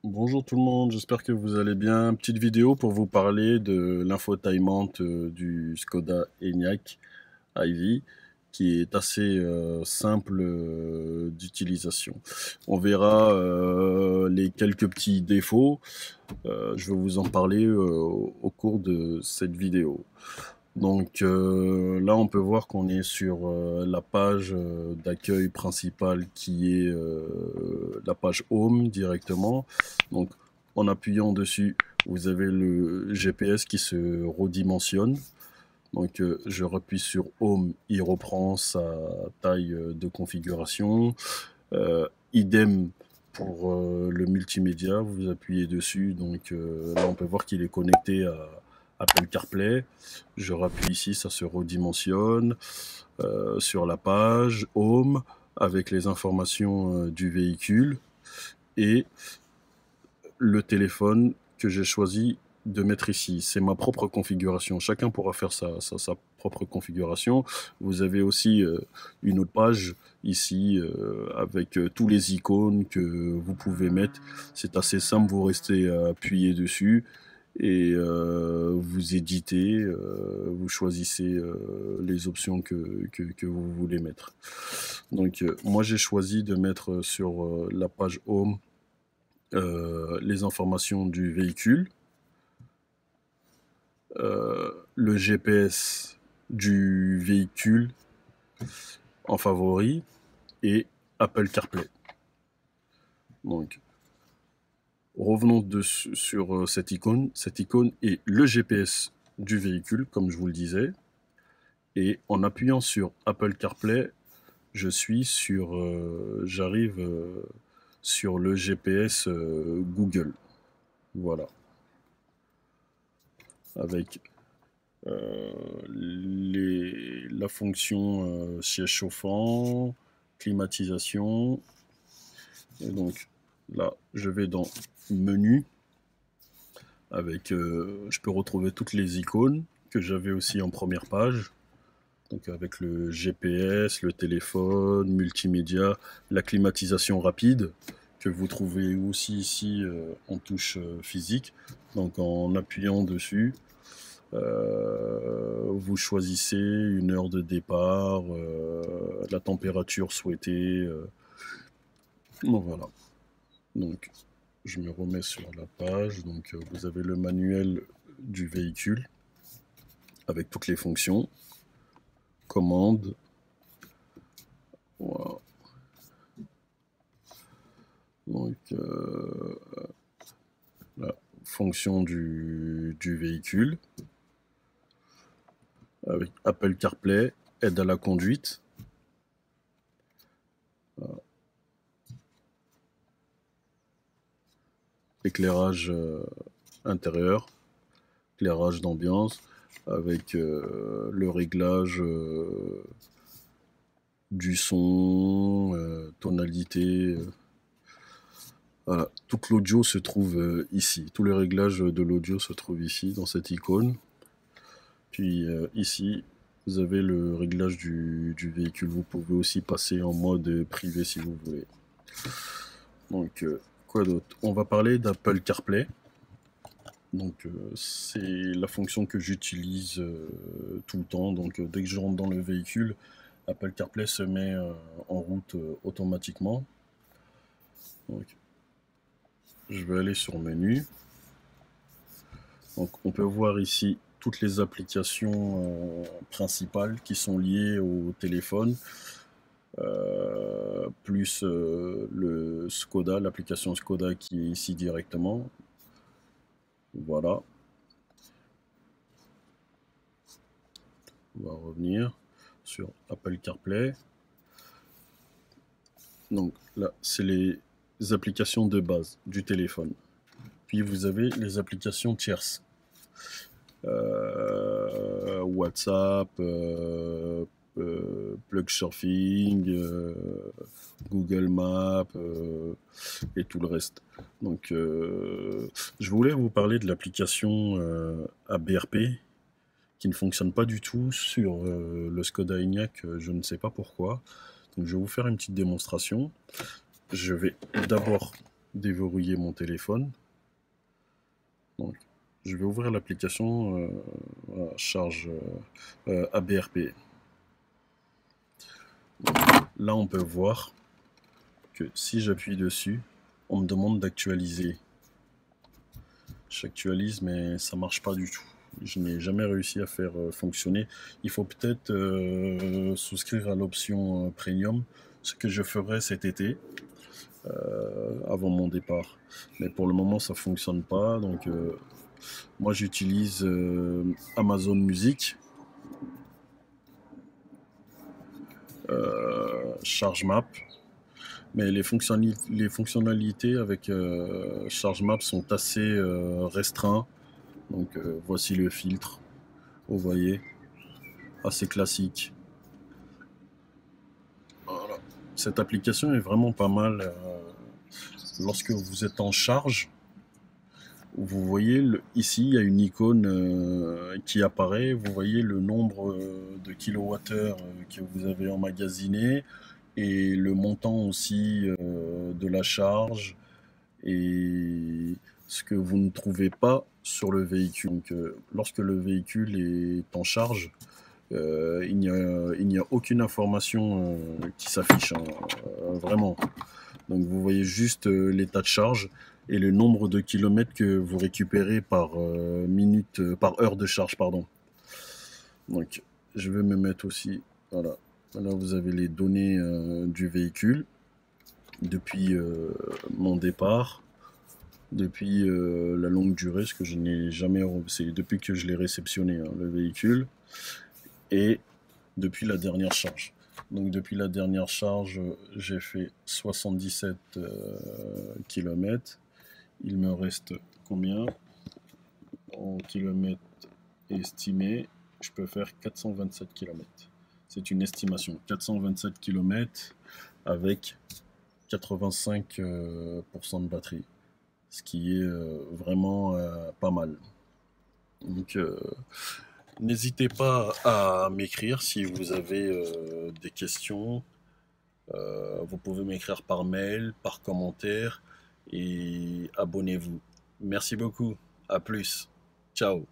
Bonjour tout le monde, j'espère que vous allez bien. Petite vidéo pour vous parler de l'infotainment du Skoda Enyaq iV qui est assez simple d'utilisation. On verra les quelques petits défauts. Je vais vous en parler au cours de cette vidéo. Donc là, on peut voir qu'on est sur la page d'accueil principale qui est la page Home directement. Donc en appuyant dessus, vous avez le GPS qui se redimensionne. Donc je rappuie sur Home, il reprend sa taille de configuration. Idem pour le multimédia, vous appuyez dessus, donc là on peut voir qu'il est connecté à Apple CarPlay. Je rappuie ici, ça se redimensionne sur la page Home avec les informations du véhicule et le téléphone que j'ai choisi de mettre ici. C'est ma propre configuration. Chacun pourra faire sa propre configuration. Vous avez aussi une autre page ici avec tous les icônes que vous pouvez mettre. C'est assez simple, vous restez appuyé dessus et vous éditez, vous choisissez les options que vous voulez mettre. Donc moi j'ai choisi de mettre sur la page Home les informations du véhicule, le GPS du véhicule en favori et Apple CarPlay. Donc, revenons sur cette icône. Cette icône est le GPS du véhicule, comme je vous le disais. Et en appuyant sur Apple CarPlay, j'arrive sur le GPS Google. Voilà. Avec la fonction siège chauffant, climatisation. Et donc là, je vais dans menu avec, je peux retrouver toutes les icônes que j'avais aussi en première page. Donc avec le GPS, le téléphone, multimédia, la climatisation rapide que vous trouvez aussi ici en touche physique. Donc en appuyant dessus, vous choisissez une heure de départ, la température souhaitée. Bon, voilà. Donc, je me remets sur la page. Donc, vous avez le manuel du véhicule avec toutes les fonctions, commandes. Voilà. Donc, la fonction du véhicule avec Apple CarPlay, aide à la conduite. Voilà. Éclairage intérieur, éclairage d'ambiance avec le réglage du son, tonalité. Voilà. Tout l'audio se trouve ici. Tous les réglages de l'audio se trouvent ici, dans cette icône. Puis ici, vous avez le réglage du véhicule. Vous pouvez aussi passer en mode privé si vous voulez. Donc, quoi d'autre? On va parler d'Apple CarPlay. Donc, c'est la fonction que j'utilise tout le temps. Donc, dès que je rentre dans le véhicule, Apple CarPlay se met en route automatiquement. Donc, je vais aller sur menu. Donc, on peut voir ici toutes les applications principales qui sont liées au téléphone, plus le Skoda, l'application Skoda qui est ici directement. Voilà. On va revenir sur Apple CarPlay. Donc là, c'est les applications de base du téléphone. Puis vous avez les applications tierces. WhatsApp, Plug Surfing, Google Maps et tout le reste. Donc je voulais vous parler de l'application ABRP qui ne fonctionne pas du tout sur le Skoda Enyaq, je ne sais pas pourquoi. Donc je vais vous faire une petite démonstration. Je vais d'abord déverrouiller mon téléphone. Donc, je vais ouvrir l'application charge ABRP. Là, on peut voir que si j'appuie dessus, on me demande d'actualiser. J'actualise, mais ça marche pas du tout. Je n'ai jamais réussi à faire fonctionner. Il faut peut-être souscrire à l'option Premium, ce que je ferai cet été, avant mon départ. Mais pour le moment, ça fonctionne pas. Donc, moi, j'utilise Amazon Music, ChargeMap. Mais les fonctionnalités avec ChargeMap sont assez restreintes. Donc voici le filtre, vous voyez, assez classique. Voilà. Cette application est vraiment pas mal. Lorsque vous êtes en charge, vous voyez ici, il y a une icône qui apparaît. Vous voyez le nombre de kilowattheures que vous avez emmagasiné et le montant aussi de la charge et ce que vous ne trouvez pas sur le véhicule. Donc, lorsque le véhicule est en charge, il n'y a aucune information qui s'affiche, hein, vraiment. Donc vous voyez juste l'état de charge et le nombre de kilomètres que vous récupérez par par heure de charge, pardon. Donc je vais me mettre aussi, voilà. Là vous avez les données du véhicule depuis mon départ, depuis la longue durée, ce que je n'ai jamais, c'est depuis que je l'ai réceptionné, hein, le véhicule, et depuis la dernière charge. Donc depuis la dernière charge, j'ai fait 77 km. Il me reste combien en kilomètres estimés? Je peux faire 427 km. C'est une estimation. 427 km avec 85% de batterie. Ce qui est vraiment pas mal. Donc n'hésitez pas à m'écrire si vous avez des questions. Vous pouvez m'écrire par mail, par commentaire et abonnez-vous. Merci beaucoup. À plus. Ciao.